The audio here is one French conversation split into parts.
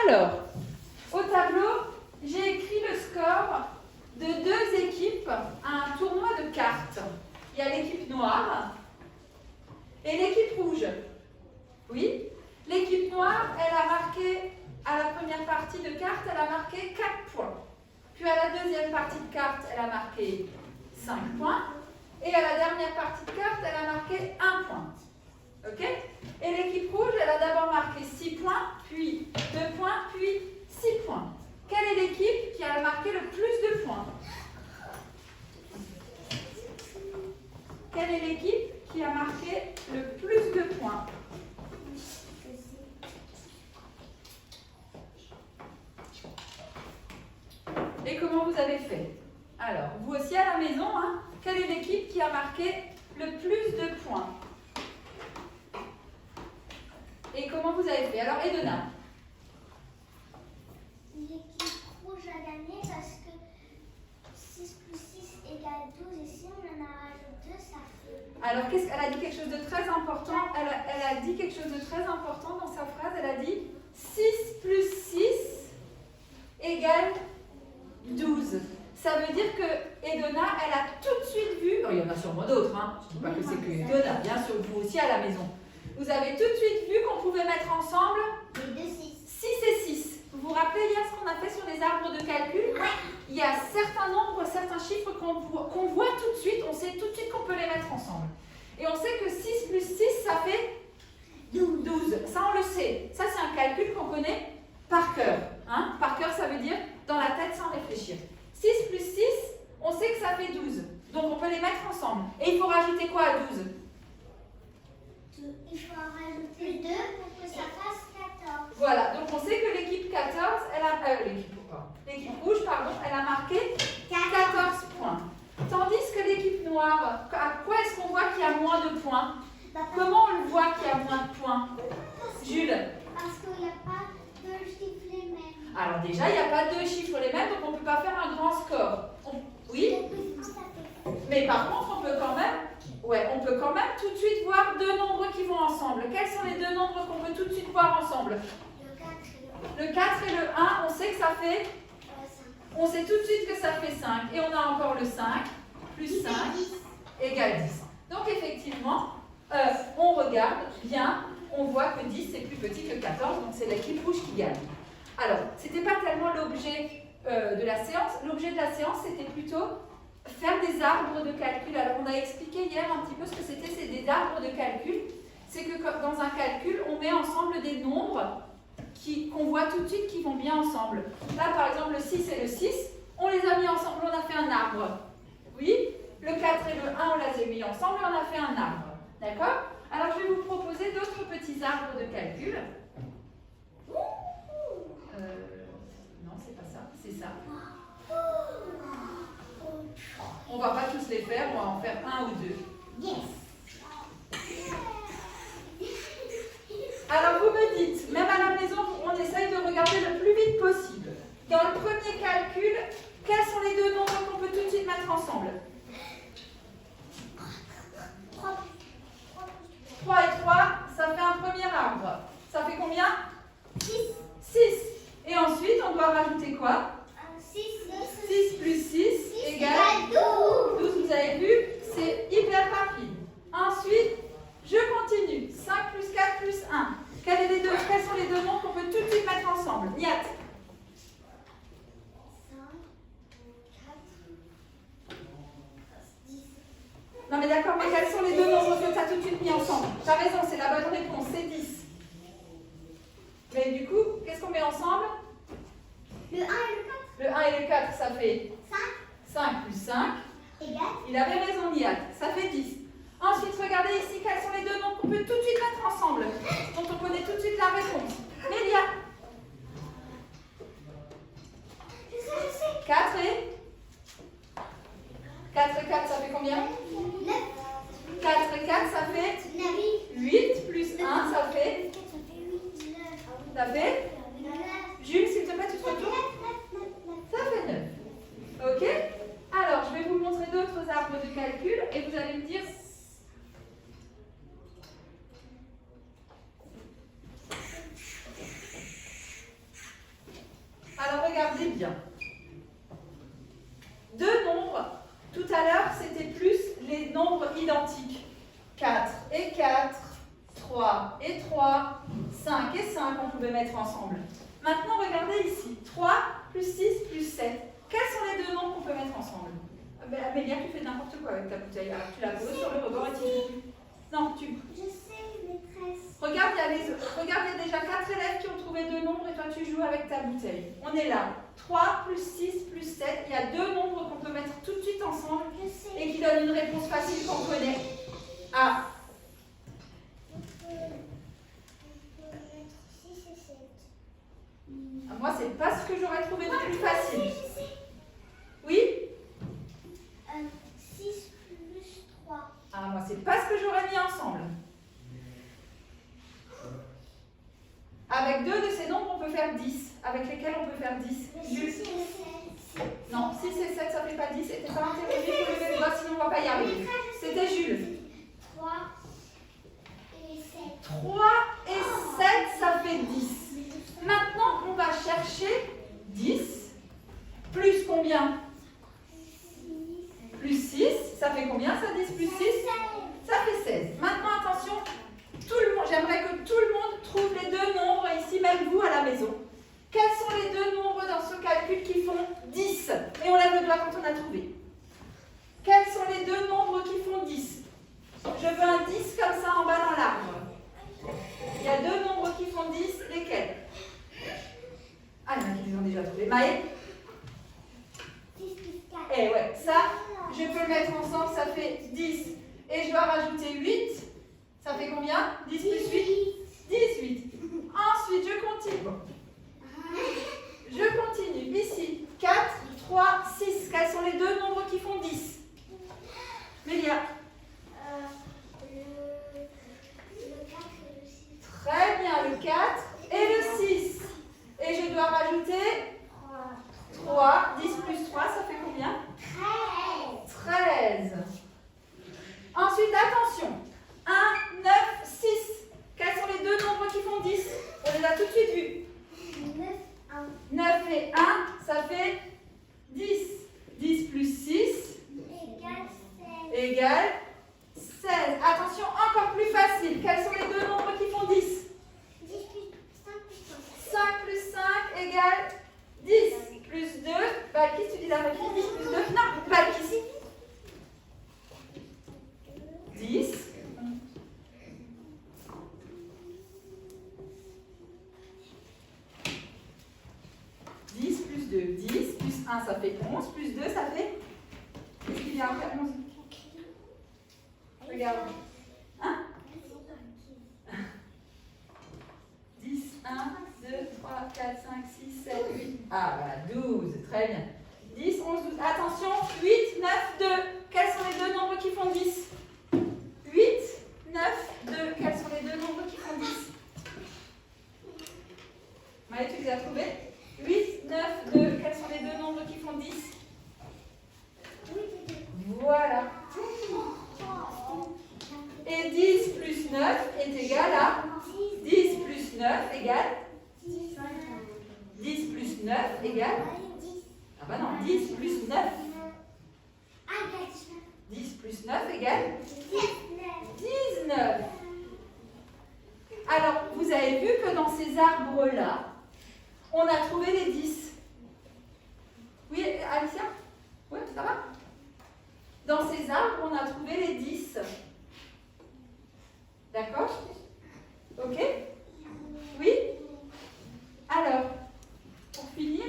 Alors, au tableau, j'ai écrit le score de 2 équipes à un tournoi de cartes. Il y a l'équipe noire et l'équipe rouge. Oui, l'équipe noire, elle a marqué, à la première partie de cartes, elle a marqué 4 points. Puis à la deuxième partie de cartes, elle a marqué 5 points. Et à la dernière partie de cartes, elle a marqué 1 point. Ok? Et l'équipe rouge, elle a d'abord marqué 6 points, puis 2 points, puis 6 points. Quelle est l'équipe qui a marqué le plus de points? Quelle est l'équipe qui a marqué le plus de points? Et comment vous avez fait? Alors, vous aussi à la maison, hein, quelle est l'équipe qui a marqué le plus de points? Et comment vous avez fait? Alors, Edona. L'équipe rouge a gagné parce que 6 plus 6 égale 12 et si on en rajoute 2, ça fait... Alors, elle a dit quelque chose de très important. Elle a dit quelque chose de très important dans sa phrase. Elle a dit 6 plus 6 égale 12. Ça veut dire que Edona, elle a tout de suite vu, oh, il y en a sûrement d'autres, hein. Je ne dis pas que c'est que Edona, bien sûr, vous aussi à la maison. Vous avez tout de suite vu qu'on pouvait mettre ensemble les 2 6. 6 et 6. Vous vous rappelez hier ce qu'on a fait sur les arbres de calcul? Il y a certains nombres, certains chiffres qu'on voit tout de suite, on sait tout de suite qu'on peut les mettre ensemble. Et on sait que 6 plus 6, ça fait 12. Ça, on le sait. Ça, c'est un calcul qu'on connaît par cœur. Hein? Par cœur, ça veut dire dans la tête sans réfléchir. 6 plus 6, on sait que ça fait 12. Donc, on peut les mettre ensemble. Et il faut rajouter quoi à 12? Il faut en rajouter 2 pour que ça fasse 14. Voilà. Donc, on sait que l'équipe 14, elle a... l'équipe rouge, pardon, elle a marqué 14 points. Tandis que l'équipe noire, à quoi est-ce qu'on voit qu'il y a moins de points? Comment on le voit qu'il y a moins de points? Jules? Parce qu'il n'y a pas 2 chiffres les mêmes. Alors déjà, il n'y a pas 2 chiffres les mêmes, donc on ne peut pas faire un grand score. Oui? Mais par contre, on peut quand même tout de suite voir 2 nombres qui vont ensemble. Quels sont les 2 nombres qu'on peut tout de suite voir ensemble? Le 4 et le 1, on sait que ça fait... On sait tout de suite que ça fait 5. Et on a encore le 5, plus 5, égale 10. Donc effectivement, on regarde bien, on voit que 10 c'est plus petit que 14, donc c'est l'équipe rouge qui gagne. Alors, ce n'était pas tellement l'objet de la séance. L'objet de la séance, c'était plutôt faire des arbres de calcul. Alors, on a expliqué hier un petit peu ce que c'était, c'est des arbres de calcul. C'est que dans un calcul, on met ensemble des nombres qu'on voit tout de suite qui vont bien ensemble. Là, par exemple, le 6 et le 6, on les a mis ensemble, on a fait un arbre. Oui, le 4 et le 1, on les a mis ensemble et on a fait un arbre. D'accord? Alors, je vais vous proposer d'autres petits arbres de calcul. Non, c'est pas ça, c'est ça. On va pas tous les faire, on va en faire un ou 2. Yes. Alors vous me dites, même à la maison, on essaye de regarder le plus vite possible. Dans le premier calcul, quels sont les 2 nombres qu'on peut tout de suite mettre ensemble? 3 et 3, ça fait un premier arbre. Ça fait combien? 6. 6. Et ensuite, on doit rajouter quoi? 6 plus 6 égale 12. Vous avez vu, c'est hyper rapide. Ensuite, je continue. 5 plus 4 plus 1. Quels sont les 2 nombres qu'on peut tout de suite mettre ensemble? Niat. 10. Non mais d'accord, mais quels sont les 2 nombres que tu as tout de suite mis ensemble? Tu as raison, c'est la bonne réponse, c'est 10. Mais du coup, qu'est-ce qu'on met ensemble? Le 1 et le 4. Le 1 et le 4, ça fait 5. 5 plus 5. Égale. Il avait raison, Niat. Ça fait 10. Ensuite, regardez ici, quels sont les 2 nombres qu'on peut tout de suite mettre ensemble, dont on connaît tout de suite la réponse. Mélia. 4 et 4, ça fait combien? 9. 4 et 4, ça fait 8 plus 1, ça fait... Ça fait? Jules, s'il te plaît, tu te retournes? Ça fait 9. Ok? Alors, je vais vous montrer d'autres arbres de calcul et vous allez me dire... bien. Deux nombres, tout à l'heure, c'était plus les nombres identiques. 4 et 4, 3 et 3, 5 et 5, on pouvait mettre ensemble. Maintenant, regardez ici. 3 plus 6 plus 7. Quels sont les deux nombres qu'on peut mettre ensemble? Amélia, tu fais n'importe quoi avec ta bouteille. Alors, tu la poses sur le rebord et tu fais... Non, tu... Je sais, maîtresse. Regarde, il y a déjà 4 élèves qui ont trouvé deux nombres et toi, tu joues avec ta bouteille. On est là. 3 plus 6 plus 7. Il y a deux nombres qu'on peut mettre tout de suite ensemble et qui donnent une réponse facile qu'on connaît. Ah. On peut mettre 6 et 7. Moi, c'est pas ce que j'aurais trouvé de plus facile. Je sais. Oui? 6 plus 3. Ah, moi, c'est pas ce que j'aurais mis ensemble. Avec deux de ces nombres, on peut faire 10. Avec lesquels on peut faire 10. Jules? Non, 6 et 7, ça fait pas 10. Et t'es pas interrogé pour lever le doigt, sinon on va pas y arriver. C'était Jules. 3 et 7. 3 et 7, ça fait 10. Maintenant, on va chercher 10. Plus combien? Plus 6, ça fait combien ça, 10 plus 6? Ça fait 16. Maintenant, attention, j'aimerais que tout le monde trouve les deux nombres, ici même vous à la maison. Quels sont les deux nombres dans ce calcul qui font 10? Et on lève le doigt quand on a trouvé. Quels sont les deux nombres qui font 10? Je veux un 10 comme ça en bas dans l'arbre. Il y a deux nombres qui font 10, lesquels? Ah, il y en a qui les ont déjà trouvés. Maë? 6 plus 4. Eh ouais, ça, je peux le mettre ensemble, ça fait 10. Et je dois rajouter 8. Ça fait combien? 10 plus 8? 18. Ensuite, je continue. Je continue. Ici, 4, 3, 6. Quels sont les deux nombres qui font 10? Mélia? Le 4 et le 6. Très bien, le 4 et le 6. Et je dois rajouter 3. 10 plus 3, ça fait combien? 13. Ensuite, attention. 1, 9, 6. Quels sont les deux nombres qui font 10? On les a tout de suite vus. 9 et 1, ça fait 10. 10 plus 6 égale 16. Attention, encore plus facile. Quels sont les deux nombres qui font 10? 5 plus 5 égale 10. Plus 2. Balkis, tu dis la réponse. 10 plus 2. Non, Balkis. 10. 10 plus 2. 10 plus 1, ça fait 11. Plus 2, ça fait... Qu'est-ce qu'il y a après 11? Regarde. Hein? 10, 1, 2, 3, 4, 5, 6, 7, 8. Ah, voilà, 12. Très bien. 10, 11, 12. Attention, 8, 9, 2. Quels sont les deux nombres qui font 10? 8, 9, 2. Quels sont les deux nombres qui font 10? Maë, tu les as trouvés? 8, 9, 2. Quels sont les deux nombres qui font 10? Voilà. Et 10 plus 9 est égal à 10 plus 9 égale 10 plus 9 égale ah bah non, 10 plus 9. 10 plus 9 égale 19. Alors, vous avez vu que dans ces arbres-là, on a trouvé les 10. Oui, Alicia? Oui, ça va? Dans ces arbres, on a trouvé les 10. D'accord? Ok? Oui? Alors, pour finir,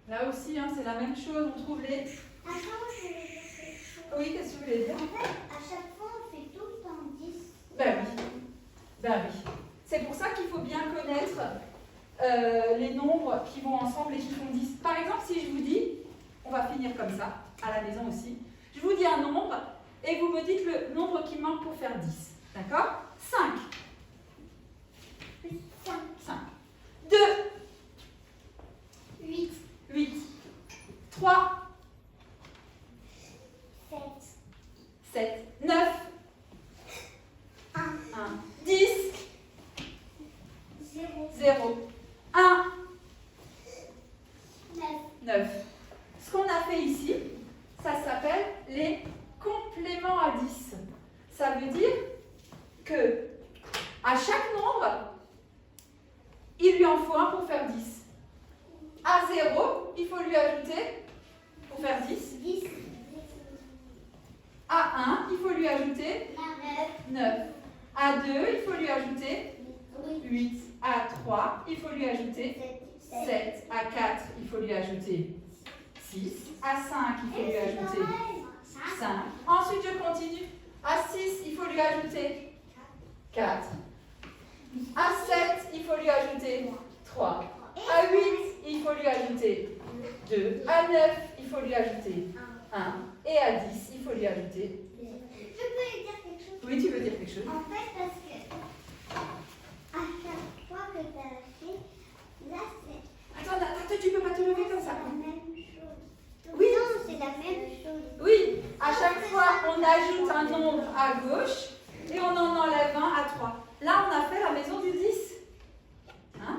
là aussi, hein, c'est la même chose, on trouve les... Oui, qu'est-ce que tu voulais dire? En fait, à chaque fois, on fait tout le temps 10. Ben oui. Ben oui. C'est pour ça qu'il faut bien connaître les nombres qui vont ensemble et qui font 10. Par exemple, si je vous dis, on va finir comme ça, à la maison aussi, je vous dis un nombre et vous me dites le nombre qui manque pour faire 10. D'accord? 5. 5. 2. 8. 3. 7. 7, 9, 1, 10, 0, 0, 1, 9. 9. Ce qu'on a fait ici, ça s'appelle les compléments à 10. Ça veut dire que à chaque nombre, il lui en faut un pour faire 10. À 0, il faut lui ajouter pour faire 10. 10. À 1, il faut lui ajouter 9. 9. À 2, il faut lui ajouter 8. À 3, il faut lui ajouter 7. À 4, il faut lui ajouter 6. À 5, il faut lui ajouter 5. Ensuite, je continue. À 6, il faut lui ajouter 4. À 7, il faut lui ajouter 3. À 8, il faut lui ajouter 2. À 9, il faut lui ajouter 1. Et à 10, il faut lui ajouter. Je peux lui dire quelque chose? Oui, tu veux dire quelque chose? En fait, parce que à chaque fois que tu as fait, là c'est Attends, tu peux pas te lever comme ça. la même chose. Oui. Non, c'est la même chose. Oui, à chaque fois, on ajoute un nombre à gauche et on en enlève un à 3. Là, on a fait la maison du 10. Hein?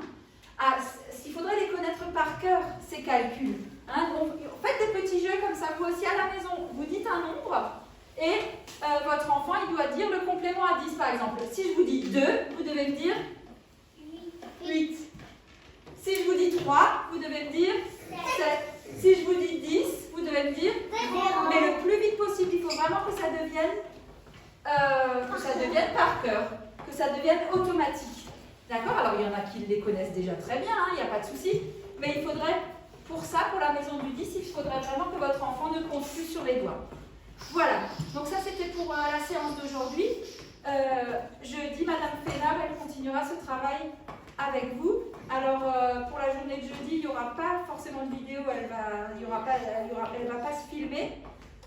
Ah, il faudrait les connaître par cœur, ces calculs. Hein? Donc, faites des petits jeux comme ça, vous aussi à la maison. Vous dites un nombre et votre enfant, il doit dire le complément à 10, par exemple. Si je vous dis 2, vous devez me dire 8. Si je vous dis 3, vous devez me dire 7. Si je vous dis 10, vous devez me dire 0. Mais le plus vite possible, il faut vraiment que ça devienne par cœur, que ça devienne automatique. D'accord? Alors, il y en a qui les connaissent déjà très bien, il n'y a pas de souci. Mais il faudrait, pour ça, pour la maison du 10, il faudrait vraiment que votre enfant ne compte plus sur les doigts. Voilà. Donc ça, c'était pour la séance d'aujourd'hui. Jeudi, Madame Fénab, elle continuera ce travail avec vous. Alors, pour la journée de jeudi, il n'y aura pas forcément de vidéo, elle va pas se filmer.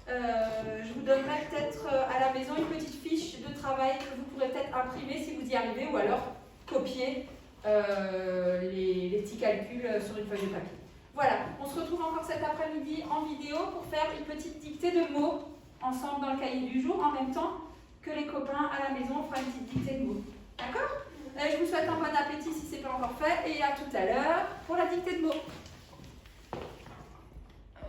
Je vous donnerai peut-être à la maison une petite fiche de travail que vous pourrez peut-être imprimer si vous y arrivez, ou alors copier les petits calculs sur une feuille de papier. Voilà, on se retrouve encore cet après-midi en vidéo pour faire une petite dictée de mots ensemble dans le cahier du jour, en même temps que les copains à la maison, on fera une petite dictée de mots. D'accord? Je vous souhaite un bon appétit si ce n'est pas encore fait et à tout à l'heure pour la dictée de mots.